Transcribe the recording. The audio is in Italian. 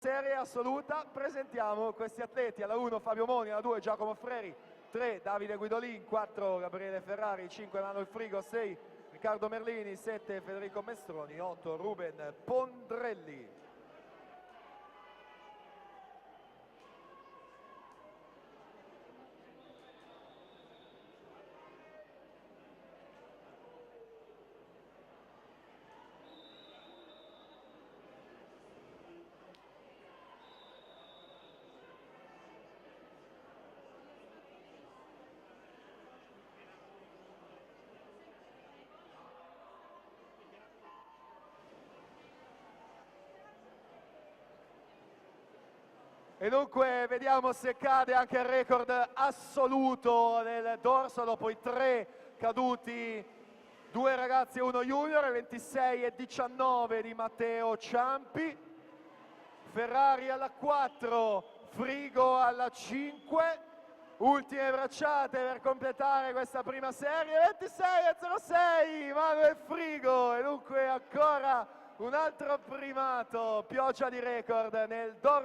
Serie assoluta, presentiamo questi atleti: alla 1 Fabio Moni, alla 2 Giacomo Freri, 3 Davide Guidolin, 4 Gabriele Ferrari, 5 Manuel Frigo, 6 Riccardo Merlini, 7 Federico Mestroni, 8 Ruben Pondrelli. E dunque vediamo se cade anche il record assoluto del dorso dopo i 3 caduti, 2 ragazzi e 1 junior, 26 e 19 di Matteo Ciampi, Ferrari alla 4, Frigo alla 5, ultime bracciate per completare questa prima serie, 26 e 06 Manuel Frigo, e dunque ancora un altro primato, pioggia di record nel dorso.